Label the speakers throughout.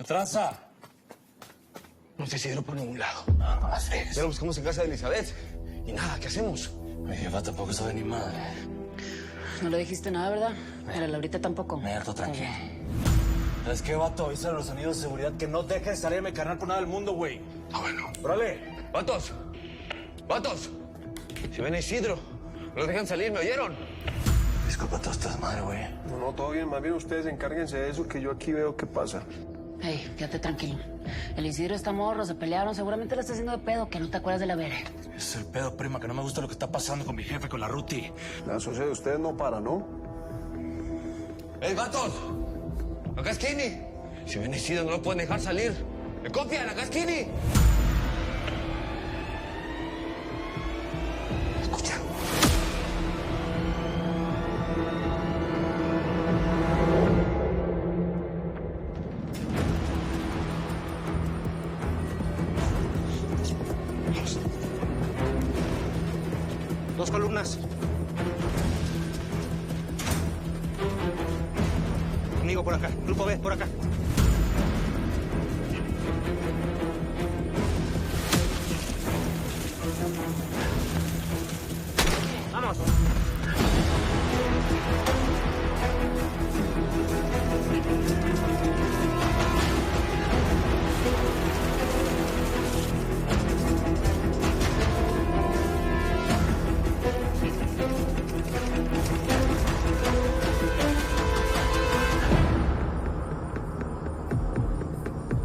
Speaker 1: ¿Qué tranza?
Speaker 2: No sé si Isidro por ningún lado.
Speaker 1: No, no las fregues.
Speaker 2: Ya lo buscamos en casa de Elizabeth. Y nada, ¿qué hacemos?
Speaker 1: Mi jefa tampoco sabe ni madre.
Speaker 3: No le dijiste nada, ¿verdad? Pero Laurita tampoco.
Speaker 1: Mierda, tranquilo. ¿Sabes qué, vato? Avisa a los sonidos de seguridad que no dejen salir a mi carnal por nada del mundo, güey.
Speaker 2: Ah, bueno.
Speaker 1: ¡Órale!
Speaker 2: ¡Vatos! ¡Vatos! Si ven a Isidro, no lo dejan salir, ¿me oyeron?
Speaker 1: Disculpa todas estas madre, güey.
Speaker 4: No, todo bien. Más bien ustedes encárguense de eso, que yo aquí veo qué pasa.
Speaker 3: Hey, quédate tranquilo. El Isidro está morro, se pelearon. Seguramente le está haciendo de pedo, que no te acuerdas de la Bere.
Speaker 1: Es el pedo, prima, que no me gusta lo que está pasando con mi jefe, con la Ruti.
Speaker 4: La sociedad de ustedes no para, ¿no?
Speaker 2: ¡Ey, vatos! ¡Acá es Kini! Si ven a Isidro, no lo pueden dejar salir. ¡Me copian! ¡Acá es Kini! Escucha.
Speaker 5: Dos columnas. Conmigo por acá. Grupo B, por acá. Vamos.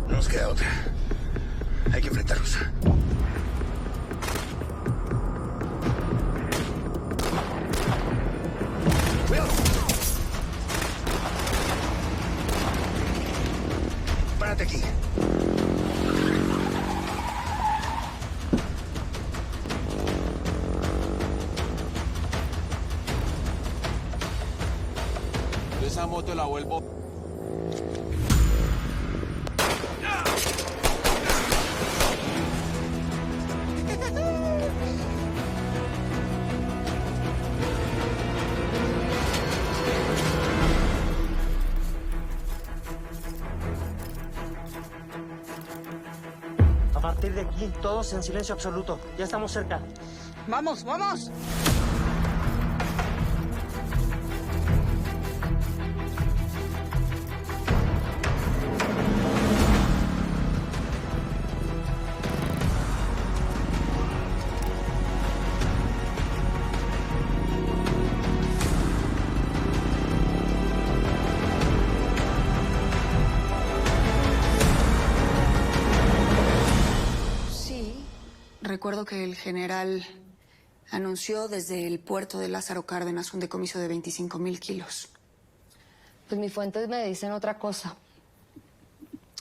Speaker 2: No nos queda otra. Hay que enfrentarlos. ¡Cuidado! Párate aquí.
Speaker 4: Esa moto la vuelvo.
Speaker 5: A partir de aquí, todos en silencio absoluto. Ya estamos cerca.
Speaker 6: ¡Vamos, vamos!
Speaker 7: Sí, recuerdo que el general anunció desde el puerto de Lázaro Cárdenas un decomiso de 25,000 kilos.
Speaker 8: Pues mis fuentes me dicen otra cosa.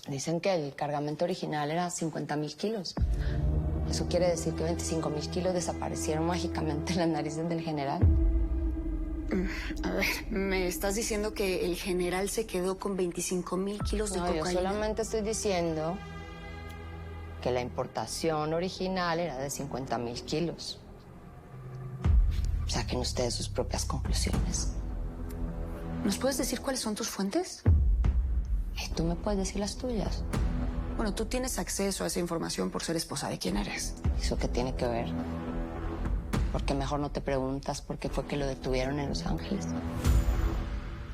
Speaker 8: Dicen que el cargamento original era 50,000 kilos. Eso quiere decir que 25,000 kilos desaparecieron mágicamente en las narices del general.
Speaker 7: A ver, ¿me estás diciendo que el general se quedó con 25,000 kilos de
Speaker 8: No, yo
Speaker 7: cocaína?
Speaker 8: solamente estoy diciendo que la importación original era de 50,000 kilos. Saquen ustedes sus propias conclusiones.
Speaker 7: ¿Nos puedes decir cuáles son tus fuentes?
Speaker 8: Y tú me puedes decir las tuyas.
Speaker 7: Bueno, tú tienes acceso a esa información por ser esposa de quién eres.
Speaker 8: ¿Eso qué tiene que ver? Porque mejor no te preguntas por qué fue que lo detuvieron en Los Ángeles.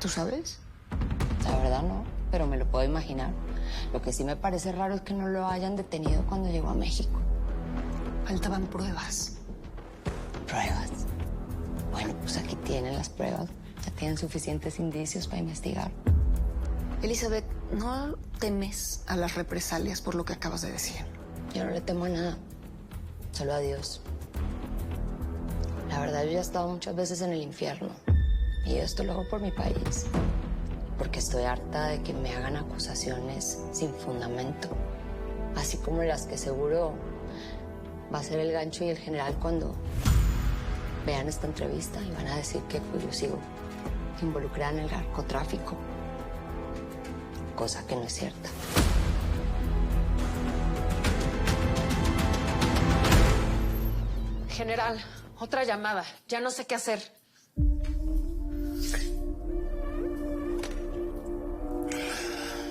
Speaker 7: ¿Tú sabes?
Speaker 8: La verdad no, pero me lo puedo imaginar. Lo que sí me parece raro es que no lo hayan detenido cuando llegó a México.
Speaker 7: Faltaban pruebas.
Speaker 8: ¿Pruebas? Bueno, pues aquí tienen las pruebas. Ya tienen suficientes indicios para investigar.
Speaker 7: Elizabeth, ¿no temes a las represalias por lo que acabas de decir?
Speaker 8: Yo no le temo a nada, solo a Dios. La verdad, yo ya he estado muchas veces en el infierno. Y esto lo hago por mi país. Porque estoy harta de que me hagan acusaciones sin fundamento. Así como las que seguro va a ser el gancho y el general cuando vean esta entrevista y van a decir que yo sigo involucrada en el narcotráfico. Cosa que no es cierta.
Speaker 3: General, otra llamada. Ya no sé qué hacer.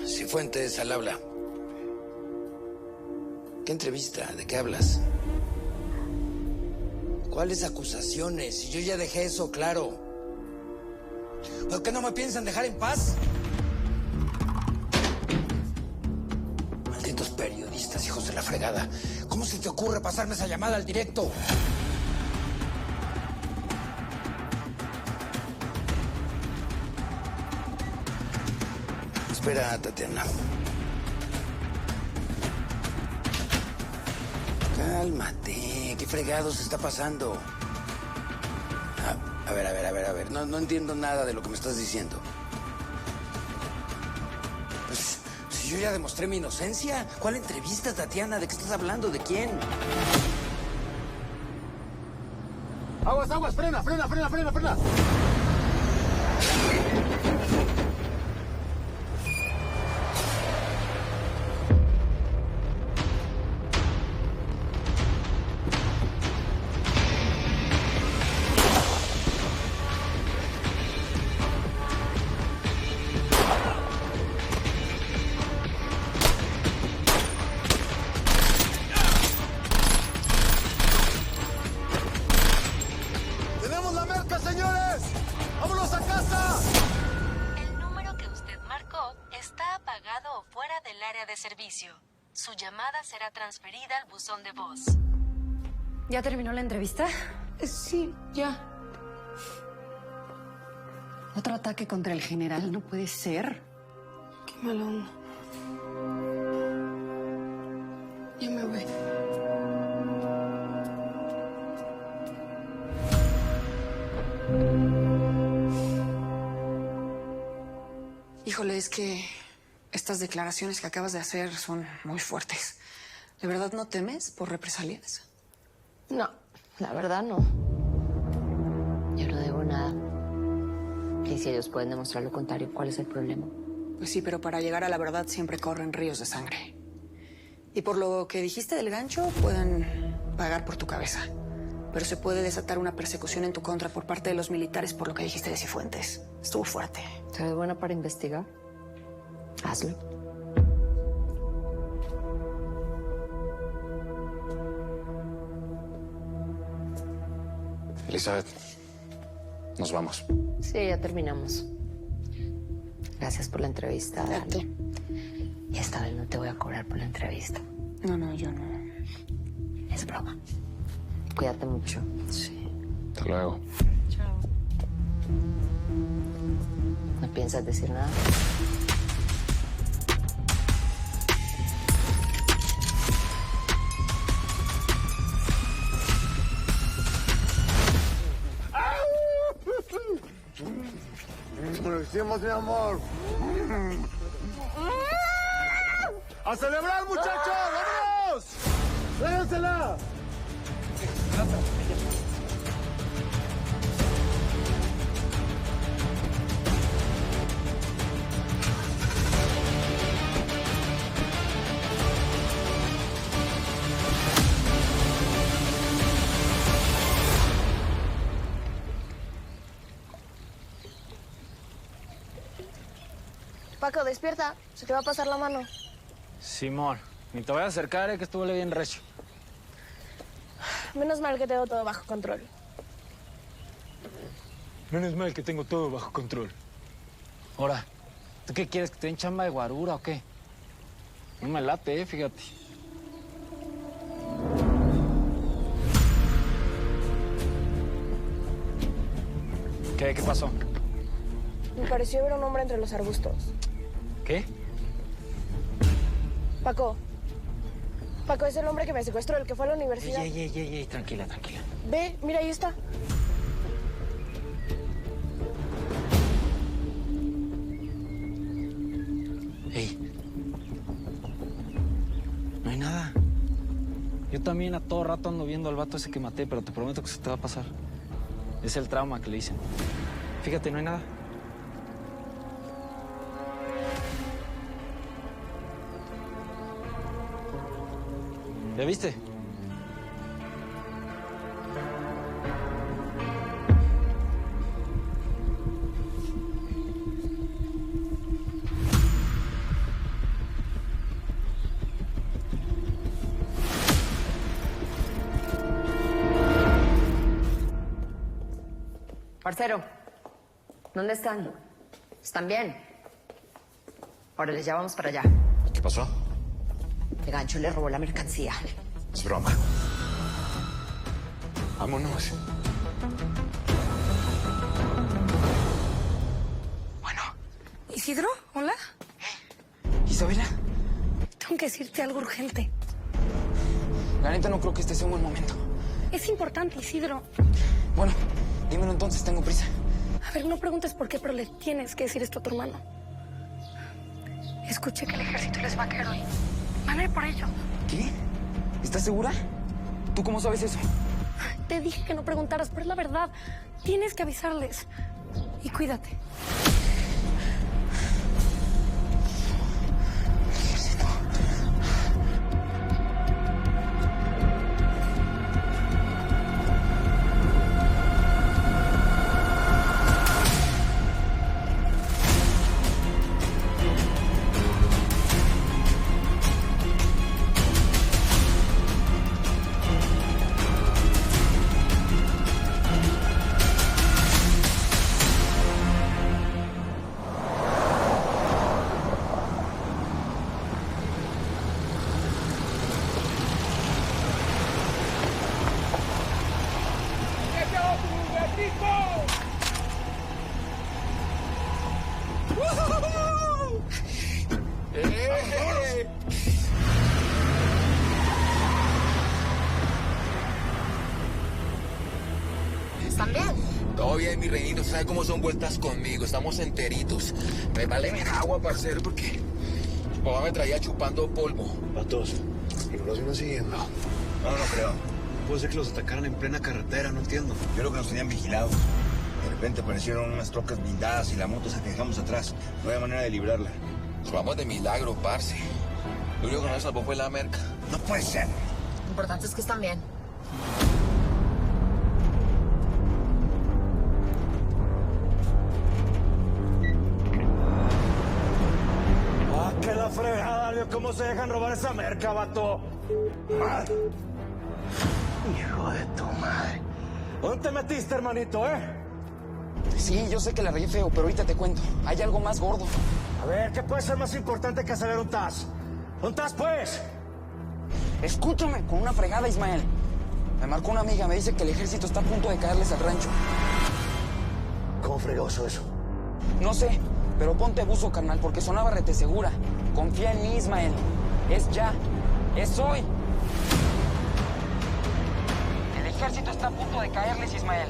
Speaker 2: Si
Speaker 9: Cifuentes, al habla. ¿Qué entrevista? ¿De qué hablas? ¿Cuáles acusaciones? Si yo ya dejé eso claro. ¿Por qué no me piensan dejar en paz? Malditos periodistas, hijos de la fregada. ¿Cómo se te ocurre pasarme esa llamada al directo? Espera, Tatiana. Cálmate. ¿Qué fregados está pasando? A ver. No entiendo nada de lo que me estás diciendo. Pues, si yo ya demostré mi inocencia. ¿Cuál entrevista, Tatiana? ¿De qué estás hablando? ¿De quién?
Speaker 1: Aguas, frena. ¡Tenemos la merca, señores! ¡Vámonos a casa!
Speaker 10: El número que usted marcó está apagado o fuera del área de servicio. Su llamada será transferida al buzón de voz.
Speaker 8: ¿Ya terminó la entrevista?
Speaker 7: Sí, ya.
Speaker 3: Otro ataque contra el general, no puede ser.
Speaker 7: Qué mala onda. Ya me voy. Híjole, es que estas declaraciones que acabas de hacer son muy fuertes. ¿De verdad no temes por represalias?
Speaker 8: No, la verdad no. Yo no debo nada. Y si ellos pueden demostrar lo contrario, ¿cuál es el problema?
Speaker 7: Pues sí, pero para llegar a la verdad siempre corren ríos de sangre. Y por lo que dijiste del gancho, pueden pagar por tu cabeza. Pero se puede desatar una persecución en tu contra por parte de los militares por lo que dijiste de Cifuentes. Estuvo fuerte.
Speaker 8: ¿Te ves buena para investigar? Hazlo.
Speaker 2: Elizabeth, nos vamos.
Speaker 8: Sí, ya terminamos. Gracias por la entrevista,
Speaker 7: Exacto.
Speaker 8: Dani. Y esta vez no te voy a cobrar por la entrevista.
Speaker 7: No, yo no.
Speaker 8: Es broma. Cuídate mucho.
Speaker 7: Sí.
Speaker 2: Hasta luego.
Speaker 8: Chao. ¿No piensas decir nada?
Speaker 4: Lo hicimos, mi amor. ¡A celebrar, muchachos! ¡Vámonos! ¡Tráigansela!
Speaker 11: Paco, despierta. Se te va a pasar la mano.
Speaker 1: Simón, ni te voy a acercar, que estuvo bien recho.
Speaker 11: Menos mal que tengo todo bajo control.
Speaker 1: Menos mal que tengo todo bajo control. Ahora, ¿tú qué quieres? ¿Que te den chamba de guarura o qué? No me late, fíjate. ¿Qué pasó?
Speaker 11: Me pareció ver a un hombre entre los arbustos.
Speaker 1: ¿Qué?
Speaker 11: Paco. Paco, es el hombre que me secuestró, el que fue a la universidad.
Speaker 1: Ey, tranquila.
Speaker 11: Ve, mira, ahí está.
Speaker 1: Ey. No hay nada. Yo también a todo rato ando viendo al vato ese que maté, pero te prometo que se te va a pasar. Es el trauma que le dicen. Fíjate, no hay nada. ¿Ya viste?
Speaker 8: Parcero, ¿dónde están? ¿Están bien? Órale, ya vamos para allá.
Speaker 12: ¿Qué pasó?
Speaker 8: El gancho le robó la mercancía.
Speaker 12: Es broma. Vámonos.
Speaker 11: ¿Isidro? ¿Hola?
Speaker 13: ¿Isabela?
Speaker 11: Tengo que decirte algo urgente.
Speaker 13: La neta no creo que este sea un buen momento.
Speaker 11: Es importante, Isidro.
Speaker 13: Bueno, dímelo entonces, tengo prisa.
Speaker 11: A ver, no preguntes por qué, pero le tienes que decir esto a tu hermano. Escuché que el ejército les va a caer hoy. Van a ir por ellos.
Speaker 13: ¿Qué? ¿Estás segura? ¿Tú cómo sabes eso?
Speaker 11: Te dije que no preguntaras, pero es la verdad. Tienes que avisarles. Y cuídate.
Speaker 14: ¿Están bien?
Speaker 12: Todo bien, mi reinito. ¿Sabe cómo son vueltas conmigo? Estamos enteritos. Me vale bien agua, parcero, porque mi papá me traía chupando polvo.
Speaker 15: Vatos, ¿y no los vienen siguiendo?
Speaker 2: No creo.
Speaker 15: Puede ser que los atacaran en plena carretera, no entiendo.
Speaker 2: Yo creo que nos tenían vigilados. De repente aparecieron unas trocas blindadas y la moto esa que dejamos atrás. No había manera de librarla.
Speaker 12: Nos vamos de milagro, parce. Lo único que nos salvó fue la merca.
Speaker 2: No puede ser.
Speaker 14: Lo importante es que están bien.
Speaker 16: ¡Ah, que la fregada! Dios, ¿cómo se dejan robar esa merca, vato? ¡Ah! Hijo de tu madre. ¿Dónde te metiste, hermanito,
Speaker 13: Sí, yo sé que la reí feo, pero ahorita te cuento. Hay algo más gordo.
Speaker 16: A ver, ¿qué puede ser más importante que saber un tas? ¡Un tas, pues!
Speaker 13: Escúchame, con una fregada, Ismael. Me marcó una amiga, me dice que el ejército está a punto de caerles al rancho.
Speaker 16: ¿Cómo fregoso eso?
Speaker 13: No sé, pero ponte buzo, carnal, porque sonaba rete segura. Confía en mí, Ismael. Es ya. Es hoy. El ejército está a punto de caerles, Ismael.